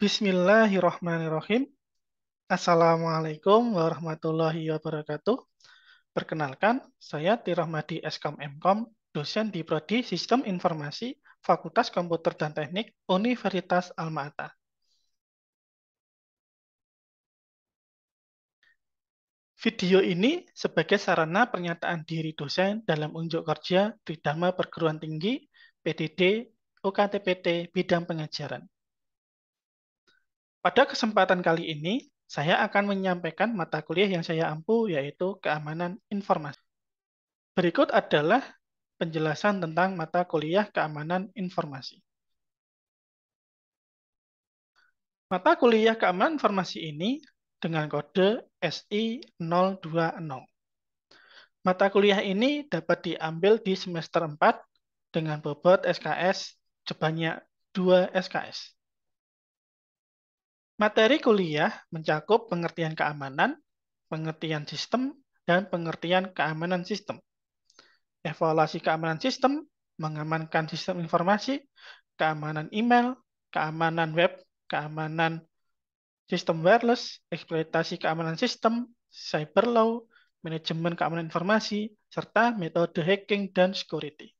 Bismillahirrahmanirrahim. Assalamualaikum warahmatullahi wabarakatuh. Perkenalkan, saya Tirahmadi Eskom Mkom, dosen di Prodi Sistem Informasi, Fakultas Komputer dan Teknik, Universitas Alma-Ata. Video ini sebagai sarana pernyataan diri dosen dalam unjuk kerja di Dharma Perguruan Tinggi, PDD, UKTPT, bidang pengajaran. Pada kesempatan kali ini, saya akan menyampaikan mata kuliah yang saya ampu, yaitu Keamanan Informasi. Berikut adalah penjelasan tentang mata kuliah Keamanan Informasi. Mata kuliah Keamanan Informasi ini dengan kode SI020. Mata kuliah ini dapat diambil di semester 4 dengan bobot SKS sebanyak 2 SKS. Materi kuliah mencakup pengertian keamanan, pengertian sistem, dan pengertian keamanan sistem. Evaluasi keamanan sistem, mengamankan sistem informasi, keamanan email, keamanan web, keamanan sistem wireless, eksploitasi keamanan sistem, cyber law, manajemen keamanan informasi, serta metode hacking dan security.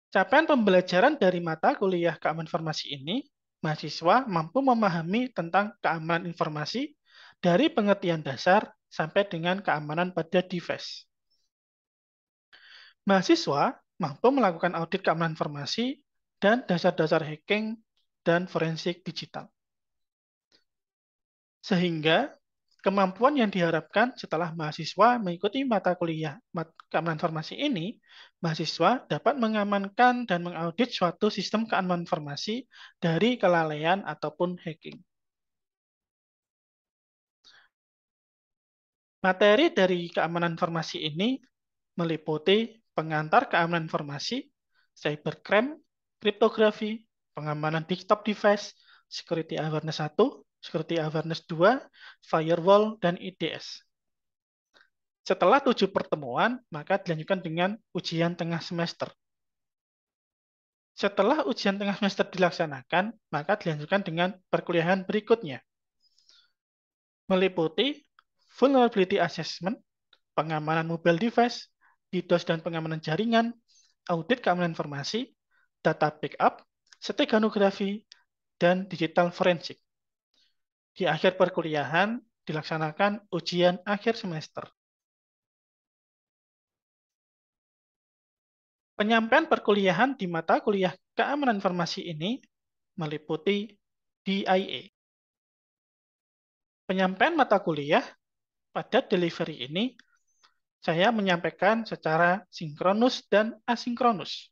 Capaian pembelajaran dari mata kuliah keamanan informasi ini, mahasiswa mampu memahami tentang keamanan informasi dari pengertian dasar sampai dengan keamanan pada device. Mahasiswa mampu melakukan audit keamanan informasi dan dasar-dasar hacking dan forensik digital. Sehingga kemampuan yang diharapkan setelah mahasiswa mengikuti mata kuliah keamanan informasi ini, mahasiswa dapat mengamankan dan mengaudit suatu sistem keamanan informasi dari kelalaian ataupun hacking. Materi dari keamanan informasi ini meliputi pengantar keamanan informasi, cybercrime, kriptografi, pengamanan desktop device, security awareness 1, security awareness 2, firewall, dan IDS. Setelah 7 pertemuan, maka dilanjutkan dengan ujian tengah semester. Setelah ujian tengah semester dilaksanakan, maka dilanjutkan dengan perkuliahan berikutnya. Meliputi vulnerability assessment, pengamanan mobile device, DDoS dan pengamanan jaringan, audit keamanan informasi, data backup, steganografi, dan digital forensik. Di akhir perkuliahan dilaksanakan ujian akhir semester. Penyampaian perkuliahan di mata kuliah keamanan informasi ini meliputi DIA. Penyampaian mata kuliah pada delivery ini saya menyampaikan secara sinkronus dan asinkronus.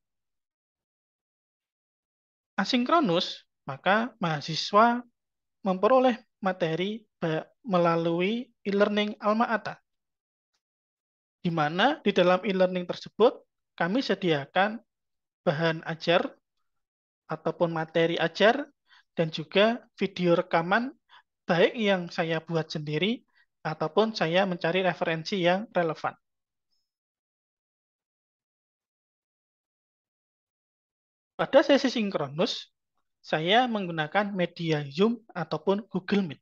Asinkronus, maka mahasiswa memperoleh materi melalui e-learning Alma-Ata, di mana di dalam e-learning tersebut kami sediakan bahan ajar ataupun materi ajar dan juga video rekaman baik yang saya buat sendiri ataupun saya mencari referensi yang relevan. Pada sesi sinkronus, saya menggunakan media Zoom ataupun Google Meet.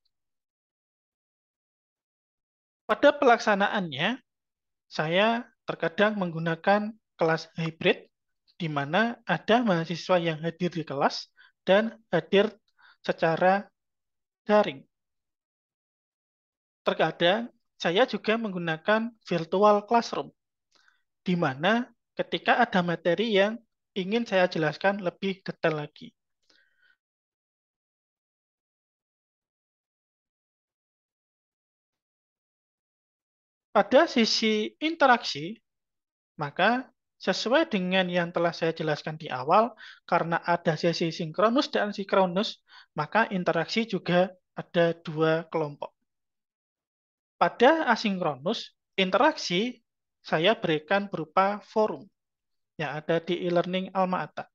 Pada pelaksanaannya, saya terkadang menggunakan kelas hybrid, di mana ada mahasiswa yang hadir di kelas dan hadir secara daring. Terkadang saya juga menggunakan virtual classroom, di mana ketika ada materi yang ingin saya jelaskan lebih detail lagi. Pada sisi interaksi, maka sesuai dengan yang telah saya jelaskan di awal, karena ada sesi sinkronus dan asinkronus, maka interaksi juga ada 2 kelompok. Pada asinkronus, interaksi saya berikan berupa forum yang ada di e-learning Alma-Ata.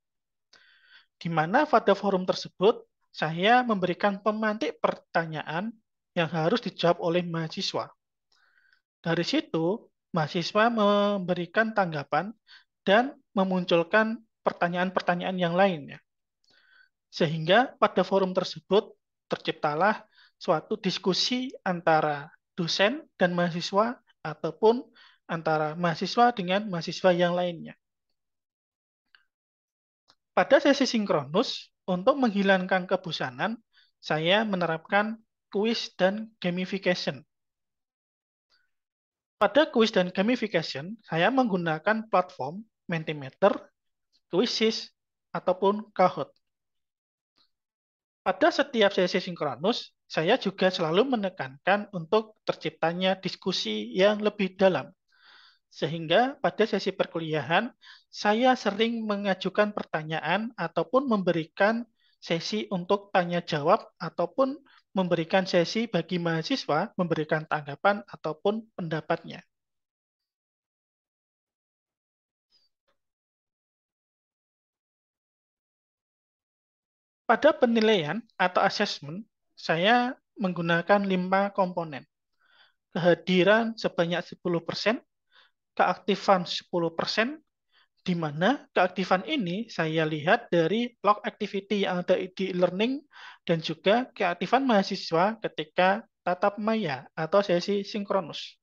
Di mana pada forum tersebut, saya memberikan pemantik pertanyaan yang harus dijawab oleh mahasiswa. Dari situ, mahasiswa memberikan tanggapan dan memunculkan pertanyaan-pertanyaan yang lainnya. Sehingga pada forum tersebut terciptalah suatu diskusi antara dosen dan mahasiswa ataupun antara mahasiswa dengan mahasiswa yang lainnya. Pada sesi sinkronus, untuk menghilangkan kebosanan, saya menerapkan kuis dan gamification. Pada kuis dan gamification, saya menggunakan platform Mentimeter, Quizzes, ataupun Kahoot. Pada setiap sesi sinkronus, saya juga selalu menekankan untuk terciptanya diskusi yang lebih dalam. Sehingga pada sesi perkuliahan, saya sering mengajukan pertanyaan ataupun memberikan sesi untuk tanya jawab ataupun memberikan sesi bagi mahasiswa memberikan tanggapan ataupun pendapatnya. Pada penilaian atau assessment, saya menggunakan 5 komponen. Kehadiran sebanyak 10%, keaktifan 10%, di mana keaktifan ini saya lihat dari log activity yang ada di e-learning dan juga keaktifan mahasiswa ketika tatap maya atau sesi sinkronus.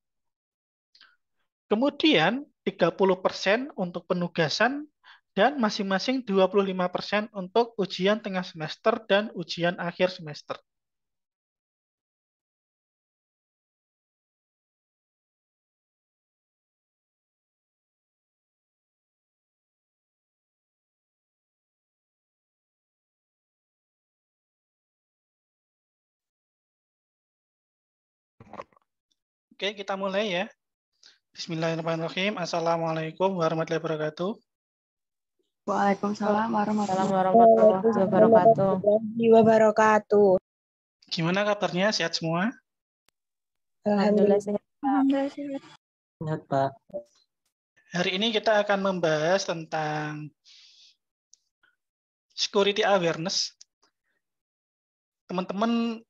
Kemudian 30% untuk penugasan dan masing-masing 25% untuk ujian tengah semester dan ujian akhir semester. Oke, kita mulai ya. Bismillahirrahmanirrahim. Assalamualaikum warahmatullahi wabarakatuh. Waalaikumsalam warahmatullahi wabarakatuh. Gimana kabarnya? Sehat semua? Alhamdulillah sehat. Sehat, Pak. Hari ini kita akan membahas tentang security awareness. Teman-teman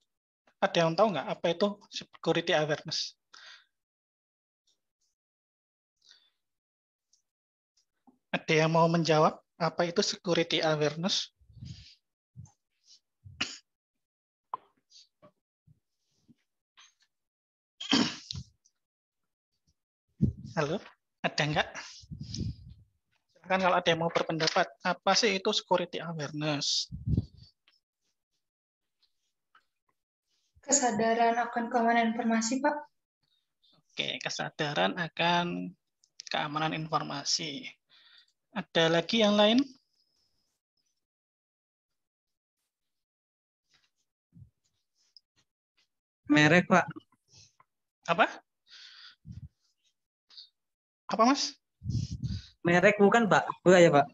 ada yang tahu nggak apa itu security awareness? Ada yang mau menjawab apa itu security awareness? Halo, ada nggak? Silakan kalau ada yang mau berpendapat. Apa sih itu security awareness? Kesadaran akan keamanan informasi, Pak. Oke, kesadaran akan keamanan informasi. Ada lagi yang lain? Merek, Pak. Apa? Apa, Mas? Merek bukan, Pak? Bukan ya, Pak?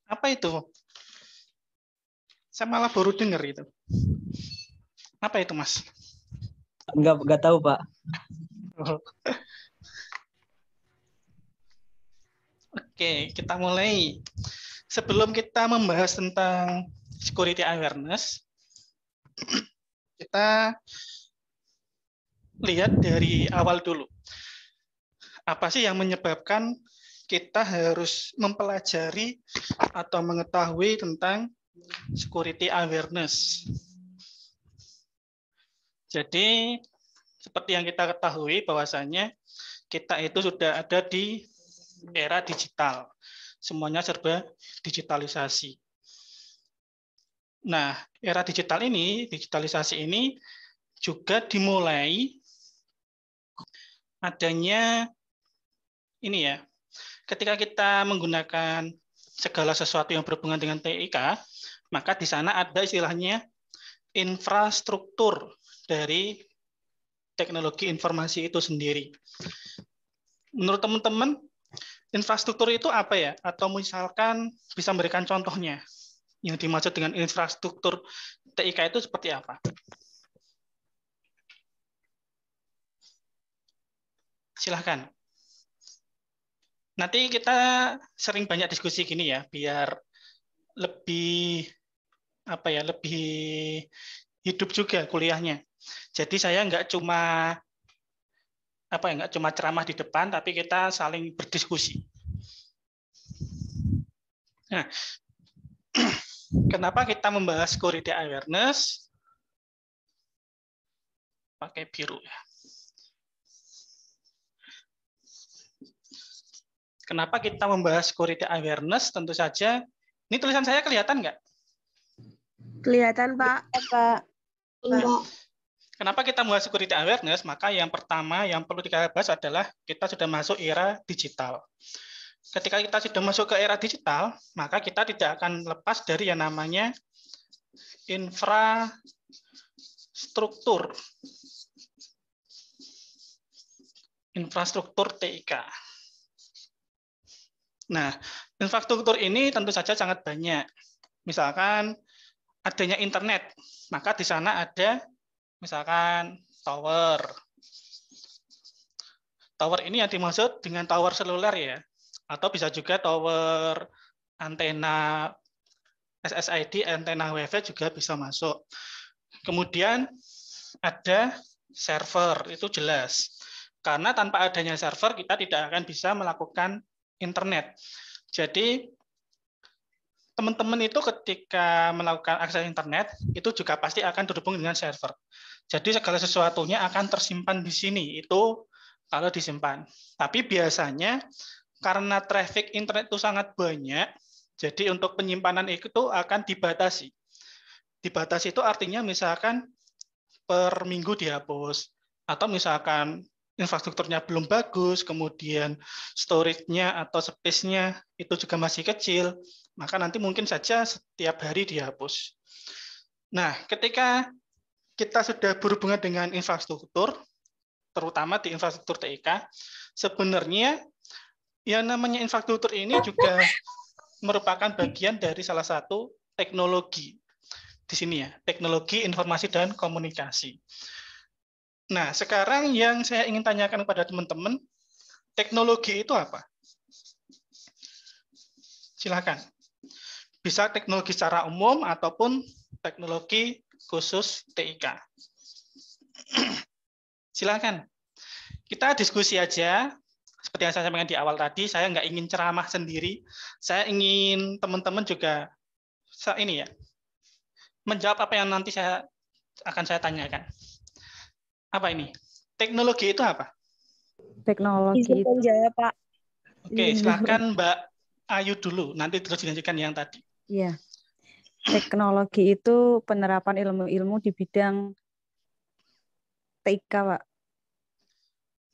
Apa itu? Saya malah baru dengar itu. Apa itu, Mas? Enggak tahu, Pak. Oke, kita mulai. Sebelum kita membahas tentang security awareness, kita lihat dari awal dulu. Apa sih yang menyebabkan kita harus mempelajari atau mengetahui tentang security awareness? Jadi, seperti yang kita ketahui bahwasanya kita itu sudah ada di era digital. Semuanya serba digitalisasi. Nah, era digital ini, digitalisasi ini juga dimulai adanya ini ya. Ketika kita menggunakan segala sesuatu yang berhubungan dengan TIK, maka di sana ada istilahnya infrastruktur dari teknologi informasi itu sendiri. Menurut teman-teman, infrastruktur itu apa ya? Atau misalkan bisa memberikan contohnya. Yang dimaksud dengan infrastruktur TIK itu seperti apa? Silahkan. Nanti kita sering banyak diskusi gini ya, biar lebih lebih hidup juga kuliahnya. Jadi saya nggak cuma ceramah di depan, tapi kita saling berdiskusi. Nah, kenapa kita membahas security awareness? Pakai biru ya. Kenapa kita membahas security awareness? Tentu saja, ini tulisan saya kelihatan nggak? Kelihatan, Pak. Pak. Kenapa kita membahas security awareness? Maka yang pertama yang perlu kita bahas adalah kita sudah masuk era digital. Ketika kita sudah masuk ke era digital, maka kita tidak akan lepas dari yang namanya infrastruktur. Infrastruktur TIK. Nah, infrastruktur ini tentu saja sangat banyak. Misalkan adanya internet, maka di sana ada misalkan tower. Tower ini yang dimaksud dengan tower seluler ya, atau bisa juga tower antena SSID, antena WiFi juga bisa masuk. Kemudian ada server, itu jelas. Karena tanpa adanya server, kita tidak akan bisa melakukan internet. Jadi, teman-teman itu ketika melakukan akses internet, itu juga pasti akan terhubung dengan server. Jadi, segala sesuatunya akan tersimpan di sini. Itu kalau disimpan. Tapi biasanya, karena traffic internet itu sangat banyak, jadi untuk penyimpanan itu akan dibatasi. Dibatasi itu artinya misalkan per minggu dihapus, atau misalkan infrastrukturnya belum bagus, kemudian storage-nya atau space-nya itu juga masih kecil, maka nanti mungkin saja setiap hari dihapus. Nah, ketika kita sudah berhubungan dengan infrastruktur, terutama di infrastruktur TIK, sebenarnya yang namanya infrastruktur ini juga merupakan bagian dari salah satu teknologi. Di sini ya, teknologi informasi dan komunikasi. Nah, sekarang yang saya ingin tanyakan kepada teman-teman, teknologi itu apa? Silakan. Bisa teknologi secara umum ataupun teknologi khusus TIK. Silakan. Kita diskusi aja. Seperti yang saya sampaikan di awal tadi, saya nggak ingin ceramah sendiri. Saya ingin teman-teman juga ini ya, menjawab apa yang nanti akan saya tanyakan. Apa ini? Teknologi itu apa? Teknologi itu. Jawab, Pak. Oke, silakan Mbak Ayu dulu. Nanti terus dilanjutkan yang tadi. Iya. Teknologi itu penerapan ilmu-ilmu di bidang TIK, Pak.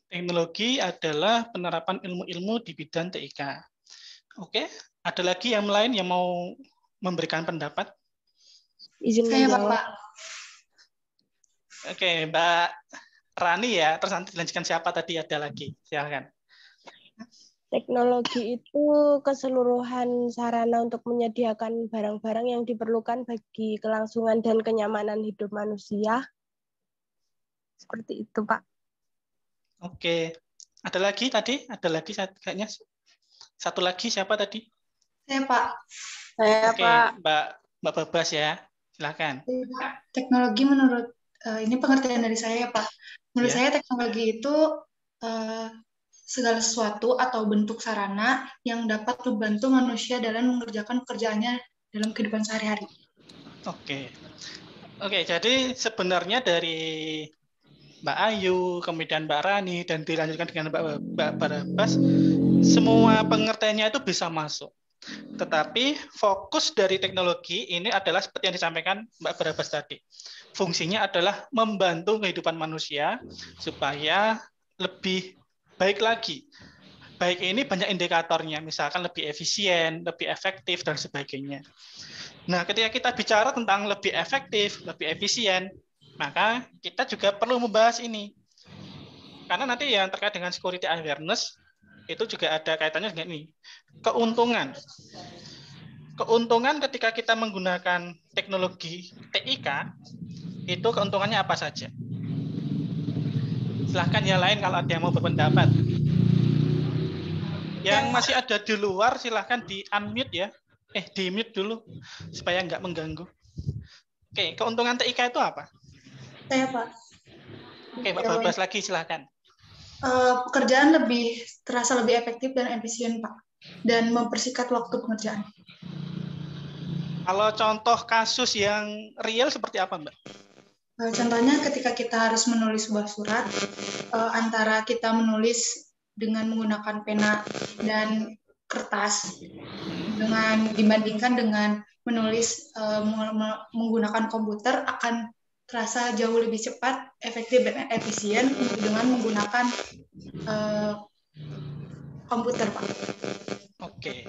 Teknologi adalah penerapan ilmu-ilmu di bidang TIK. Oke, ada lagi yang lain yang mau memberikan pendapat? Izin Saya, menjawab. Pak. Oke, Mbak Rani ya, terus nanti dilanjutkan siapa tadi ada lagi, silakan. Teknologi itu keseluruhan sarana untuk menyediakan barang-barang yang diperlukan bagi kelangsungan dan kenyamanan hidup manusia. Seperti itu, Pak. Oke, ada lagi tadi? Ada lagi kayaknya satu lagi siapa tadi? Saya, Pak. Saya, Oke, Pak. Mbak Babas ya, silakan. Teknologi menurut ini pengertian dari saya, Pak. Menurut Ya. saya teknologi itu segala sesuatu atau bentuk sarana yang dapat membantu manusia dalam mengerjakan pekerjaannya dalam kehidupan sehari-hari. Oke, jadi sebenarnya dari Mbak Ayu, kemudian Mbak Rani, dan dilanjutkan dengan Mbak Barabas, semua pengertiannya itu bisa masuk. Tetapi fokus dari teknologi ini adalah seperti yang disampaikan Mbak Barabas tadi. Fungsinya adalah membantu kehidupan manusia supaya lebih baik lagi. Baik ini banyak indikatornya, misalkan lebih efisien, lebih efektif, dan sebagainya. Nah, ketika kita bicara tentang lebih efektif, lebih efisien, maka kita juga perlu membahas ini. Karena nanti yang terkait dengan security awareness, itu juga ada kaitannya dengan ini. Keuntungan. Keuntungan ketika kita menggunakan teknologi TIK, itu keuntungannya apa saja? Silahkan yang lain kalau ada yang mau berpendapat. Yang masih ada di luar, silahkan di-unmute ya. Di-mute dulu, supaya nggak mengganggu. Oke, keuntungan TIK itu apa? Saya, Pak. Oke, Mbak Babas lagi, silahkan. Pekerjaan terasa lebih efektif dan efisien, Pak. Dan mempersingkat waktu pengerjaan. Kalau contoh kasus yang real seperti apa, Mbak? Contohnya ketika kita harus menulis sebuah surat, antara kita menulis dengan menggunakan pena dan kertas, dengan dibandingkan dengan menulis menggunakan komputer akan terasa jauh lebih cepat, efektif dan efisien dengan menggunakan komputer, Pak. Oke,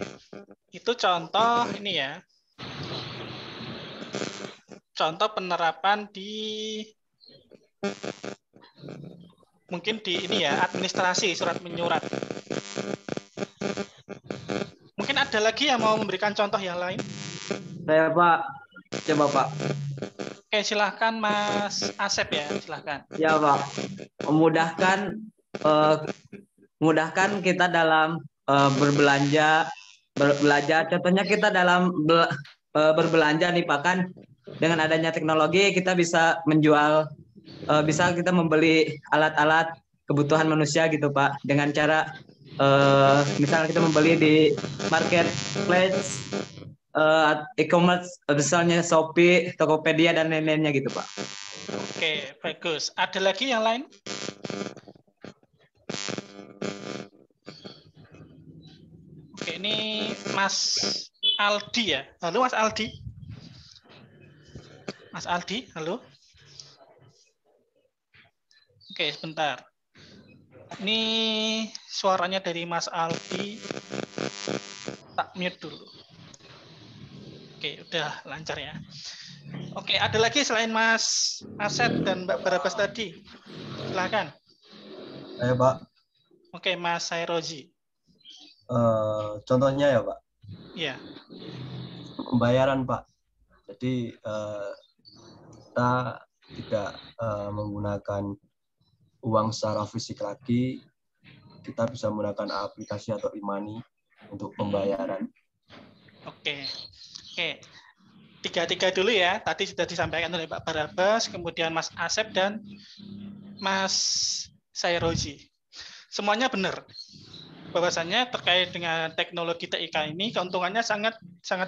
itu contoh ini ya. Contoh penerapan di mungkin di ini ya, administrasi surat menyurat. Mungkin ada lagi yang mau memberikan contoh yang lain? Saya Pak, coba Pak. Oke, silahkan Mas Asep ya, silahkan. Ya Pak, memudahkan kita dalam berbelanja. Contohnya kita dalam berbelanja nih Pak, kan dengan adanya teknologi kita bisa menjual, bisa kita membeli alat-alat kebutuhan manusia gitu Pak, dengan cara misalnya kita membeli di marketplace, e-commerce, misalnya Shopee, Tokopedia dan lain-lainnya gitu Pak. Oke, bagus. Ada lagi yang lain? Oke, ini Mas Aldi ya. Halo Mas Aldi. Mas Aldi, halo. Oke, sebentar. Ini suaranya dari Mas Aldi. Tak mute dulu. Oke, udah lancar ya. Oke, ada lagi selain Mas Asep dan Mbak Barabas tadi? Silakan. Ayo Pak. Oke, Mas Sairozi. Contohnya ya Pak. Iya. Pembayaran Pak. Jadi kita tidak menggunakan uang secara fisik lagi. Kita bisa menggunakan aplikasi atau e-money untuk pembayaran. Oke. Tiga dulu ya. Tadi sudah disampaikan oleh Pak Barabas, kemudian Mas Asep dan Mas Sairozi. Semuanya benar. Bahwasannya terkait dengan teknologi TIK ini keuntungannya sangat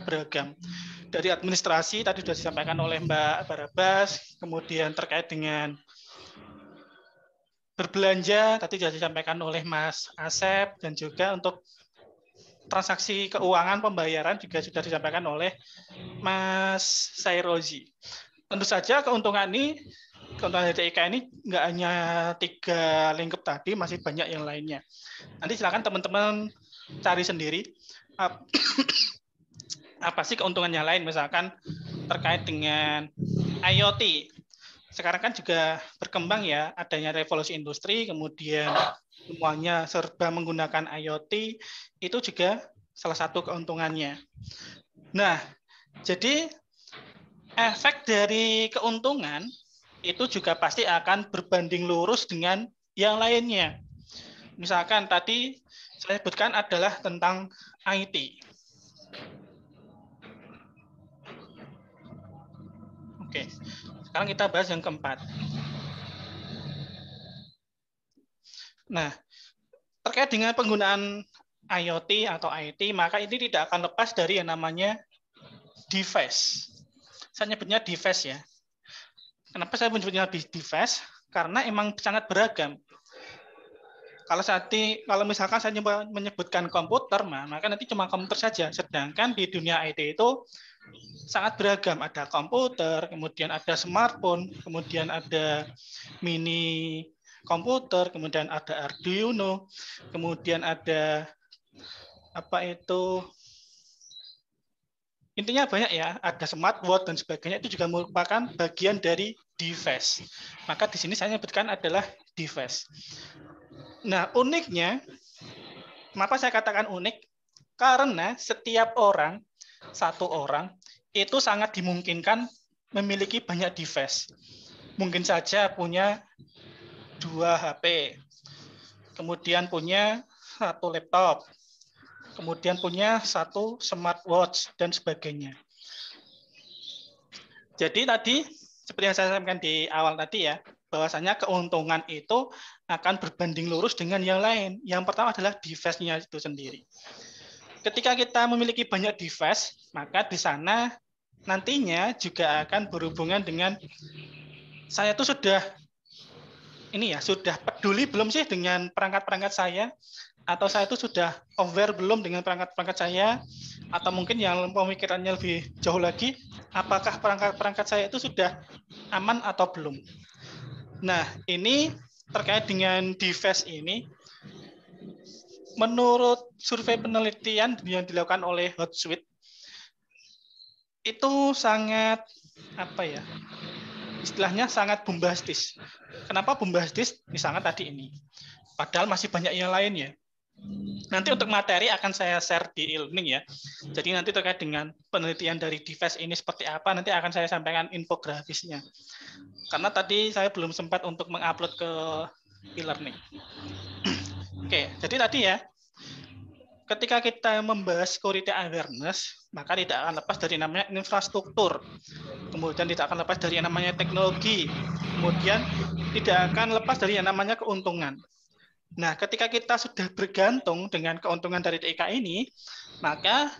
beragam. Dari administrasi tadi sudah disampaikan oleh Mbak Barabas, kemudian terkait dengan berbelanja tadi sudah disampaikan oleh Mas Asep, dan juga untuk transaksi keuangan pembayaran juga sudah disampaikan oleh Mas Sairozi. Tentu saja keuntungan dari TIK ini nggak hanya 3 lingkup tadi, masih banyak yang lainnya. Nanti silakan teman-teman cari sendiri apa sih keuntungan yang lain, misalkan terkait dengan IoT. Sekarang kan juga berkembang ya, adanya revolusi industri, kemudian semuanya serba menggunakan IoT, itu juga salah satu keuntungannya. Nah, jadi efek dari keuntungan itu juga pasti akan berbanding lurus dengan yang lainnya. Misalkan tadi saya sebutkan adalah tentang IT. Oke, sekarang kita bahas yang keempat. Nah, terkait dengan penggunaan IoT atau IT, maka ini tidak akan lepas dari yang namanya device. Saya nyebutnya device ya. Kenapa saya menyebutnya device? Karena emang sangat beragam. Kalau misalkan saya menyebutkan komputer, maka nanti cuma komputer saja. Sedangkan di dunia IT itu sangat beragam. Ada komputer, kemudian ada smartphone, kemudian ada mini komputer, kemudian ada Arduino, kemudian ada intinya banyak ya, ada smartwatch dan sebagainya, itu juga merupakan bagian dari device. Maka di sini saya sebutkan adalah device. Nah, uniknya, kenapa saya katakan unik? Karena setiap orang, satu orang, itu sangat dimungkinkan memiliki banyak device. Mungkin saja punya 2 HP, kemudian punya 1 laptop, kemudian punya 1 smartwatch, dan sebagainya. Jadi tadi, seperti yang saya sampaikan di awal tadi ya, bahwasanya keuntungan itu akan berbanding lurus dengan yang lain. Yang pertama adalah device-nya itu sendiri. Ketika kita memiliki banyak device, maka di sana nantinya juga akan berhubungan dengan saya tuh sudah sudah peduli belum sih dengan perangkat-perangkat saya, atau saya itu sudah aware belum dengan perangkat-perangkat saya, atau mungkin yang pemikirannya lebih jauh lagi, apakah perangkat-perangkat saya itu sudah aman atau belum. Nah, ini terkait dengan device ini, menurut survei penelitian yang dilakukan oleh Hootsuite, itu sangat istilahnya sangat bombastis. Kenapa bombastis? Misalnya tadi ini. Padahal masih banyak yang lain ya. Nanti untuk materi akan saya share di e-learning ya. Jadi nanti terkait dengan penelitian dari device ini seperti apa, nanti akan saya sampaikan infografisnya. Karena tadi saya belum sempat untuk mengupload ke e-learning. Oke, jadi tadi ya, ketika kita membahas security awareness, maka tidak akan lepas dari namanya infrastruktur. Kemudian tidak akan lepas dari yang namanya teknologi. Kemudian tidak akan lepas dari yang namanya keuntungan. Nah, ketika kita sudah bergantung dengan keuntungan dari TIK ini, maka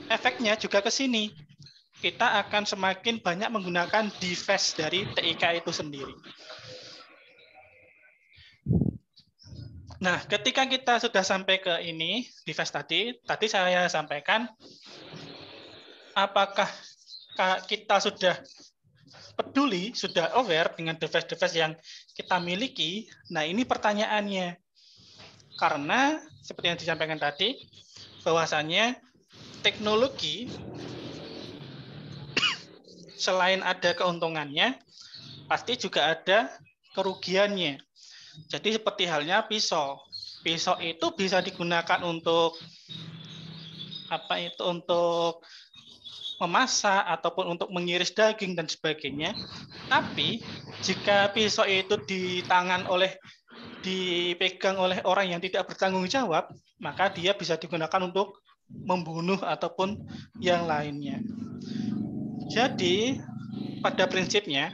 efeknya juga ke sini. Kita akan semakin banyak menggunakan device dari TIK itu sendiri. Nah, ketika kita sudah sampai ke ini, device tadi saya sampaikan, apakah kita sudah peduli, sudah aware dengan device-device yang kita miliki? Nah, ini pertanyaannya. Karena seperti yang disampaikan tadi, bahwasannya teknologi selain ada keuntungannya, pasti juga ada kerugiannya. Jadi seperti halnya pisau. Pisau itu bisa digunakan untuk untuk memasak ataupun untuk mengiris daging dan sebagainya. Tapi jika pisau itu dipegang oleh orang yang tidak bertanggung jawab, maka dia bisa digunakan untuk membunuh ataupun yang lainnya. Jadi, pada prinsipnya,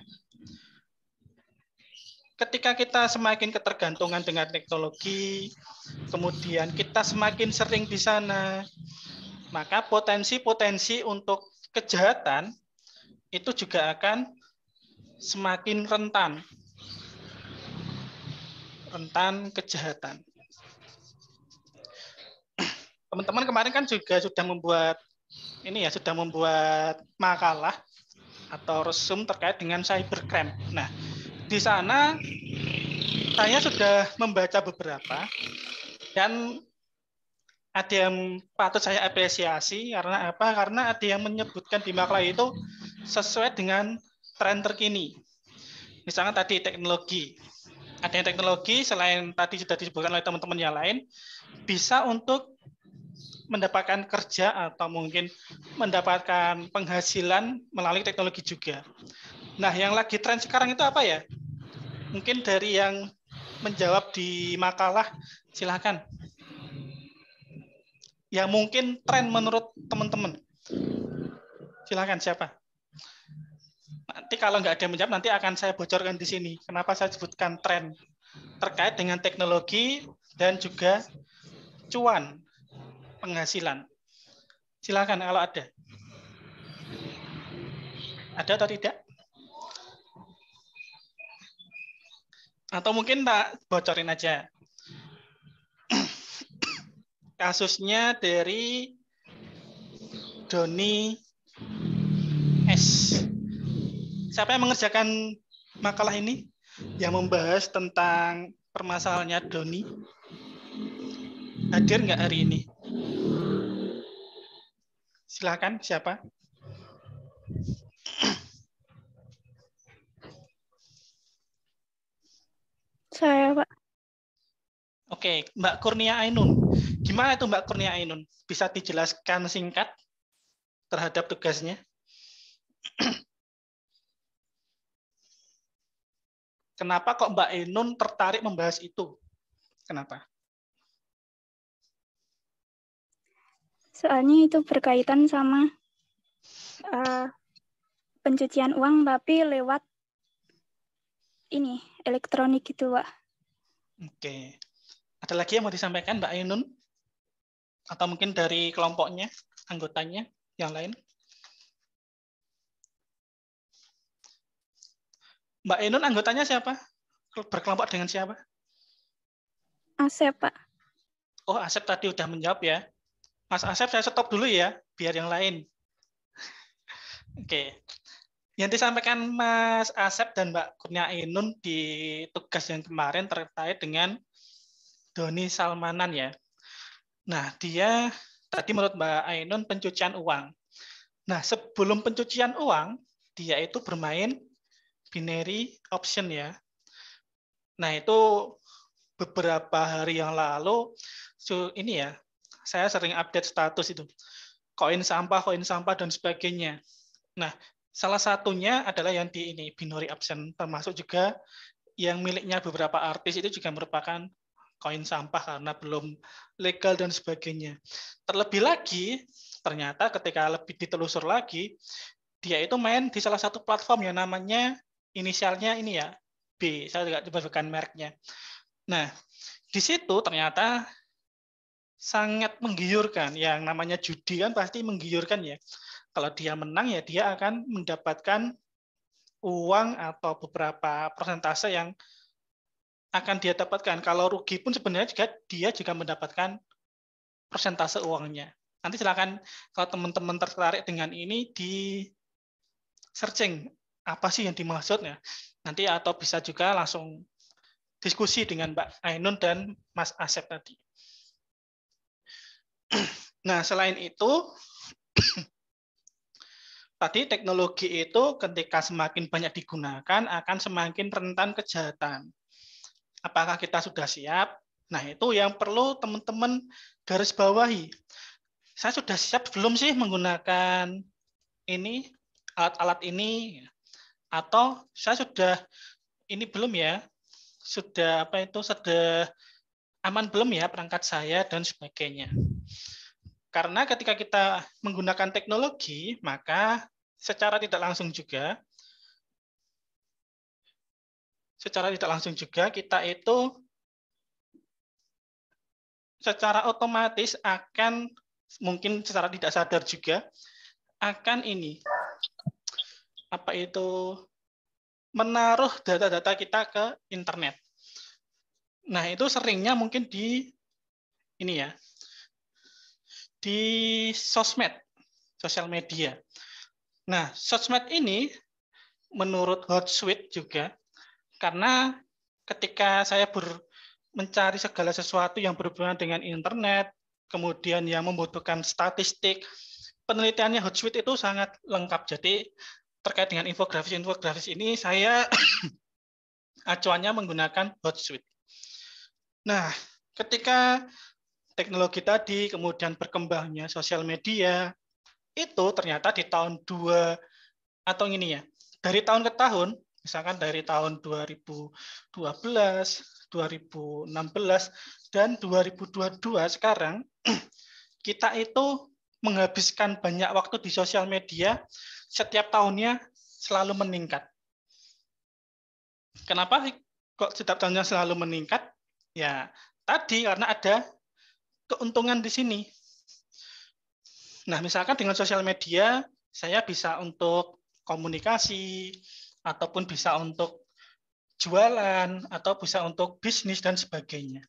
ketika kita semakin ketergantungan dengan teknologi, kemudian kita semakin sering di sana, maka potensi-potensi untuk kejahatan itu juga akan semakin rentan kejahatan. Teman-teman kemarin kan juga sudah membuat makalah atau resume terkait dengan cybercrime. Nah, di sana saya sudah membaca beberapa dan ada yang patut saya apresiasi karena apa? Karena ada yang menyebutkan di makalah itu sesuai dengan tren terkini. Misalnya tadi teknologi. Ada yang teknologi selain tadi sudah disebutkan oleh teman-teman yang lain, bisa untuk mendapatkan kerja atau mungkin mendapatkan penghasilan melalui teknologi juga. Nah, yang lagi tren sekarang itu apa ya? Mungkin dari yang menjawab di makalah, silakan. Yang mungkin tren menurut teman-teman. Silakan, siapa? Nanti kalau nggak ada yang menjawab, nanti akan saya bocorkan di sini. Kenapa saya sebutkan tren terkait dengan teknologi dan juga cuan penghasilan. Silakan kalau ada. Ada atau tidak? Atau mungkin tak bocorin aja. Kasusnya dari Doni S. Siapa yang mengerjakan makalah ini? Yang membahas tentang permasalahannya Doni? Hadir nggak hari ini? Silakan, siapa? Saya, Pak. Oke, Mbak Kurnia Ainun. Gimana itu Mbak Kurnia Ainun? Bisa dijelaskan singkat terhadap tugasnya? Kenapa kok Mbak Ainun tertarik membahas itu? Kenapa? Soalnya itu berkaitan sama pencucian uang tapi lewat ini elektronik gitu, Pak. Oke. Ada lagi yang mau disampaikan Mbak Ainun? Atau mungkin dari kelompoknya, anggotanya, yang lain? Mbak Ainun anggotanya siapa? Berkelompok dengan siapa? Asep, Pak. Oh, Asep tadi udah menjawab ya. Mas Asep, saya stop dulu ya, biar yang lain. Oke. Yang disampaikan Mas Asep dan Mbak Kurnia Ainun di tugas yang kemarin terkait dengan Doni Salmanan ya. Nah, dia tadi menurut Mbak Ainun pencucian uang. Nah, sebelum pencucian uang, dia itu bermain binary option ya. Nah, itu beberapa hari yang lalu, ini ya, saya sering update status itu. Koin sampah, dan sebagainya. Nah, salah satunya adalah yang di ini, binary option, termasuk juga yang miliknya beberapa artis itu juga merupakan koin sampah karena belum legal dan sebagainya. Terlebih lagi, ternyata ketika lebih ditelusur lagi, dia itu main di salah satu platform yang namanya inisialnya ini ya, B, saya tidak menyebutkan mereknya. Nah, di situ ternyata sangat menggiurkan. Yang namanya judi kan pasti menggiurkan ya. Kalau dia menang ya dia akan mendapatkan uang atau beberapa persentase yang akan dia dapatkan. Kalau rugi pun sebenarnya juga dia juga mendapatkan persentase uangnya. Nanti silakan kalau teman-teman tertarik dengan ini di searching apa sih yang dimaksudnya. Nanti atau bisa juga langsung diskusi dengan Mbak Ainun dan Mas Asep tadi. Nah, selain itu, tadi teknologi itu ketika semakin banyak digunakan akan semakin rentan kejahatan. Apakah kita sudah siap? Nah, itu yang perlu teman-teman garis bawahi. Saya sudah siap belum sih menggunakan ini, alat-alat ini? Atau saya sudah ini belum ya? Sudah sudah aman belum ya perangkat saya dan sebagainya. Karena ketika kita menggunakan teknologi, maka secara tidak langsung juga kita itu secara otomatis akan mungkin secara tidak sadar juga akan ini menaruh data-data kita ke internet. Nah, itu seringnya mungkin di ini ya, di sosmed, sosial media. Nah, sosmed ini menurut Hootsuite juga, karena ketika saya mencari segala sesuatu yang berhubungan dengan internet, kemudian yang membutuhkan statistik, penelitiannya Hootsuite itu sangat lengkap. Jadi terkait dengan infografis ini saya acuannya menggunakan Hootsuite. Nah, ketika teknologi tadi kemudian berkembangnya sosial media, itu ternyata di tahun dari tahun ke tahun, misalkan dari tahun 2012, 2016, dan 2022 sekarang, kita itu menghabiskan banyak waktu di sosial media, setiap tahunnya selalu meningkat. Kenapa kok setiap tahunnya selalu meningkat? Ya, tadi karena ada keuntungan di sini. Nah, misalkan dengan sosial media, saya bisa untuk komunikasi, ataupun bisa untuk jualan, atau bisa untuk bisnis, dan sebagainya.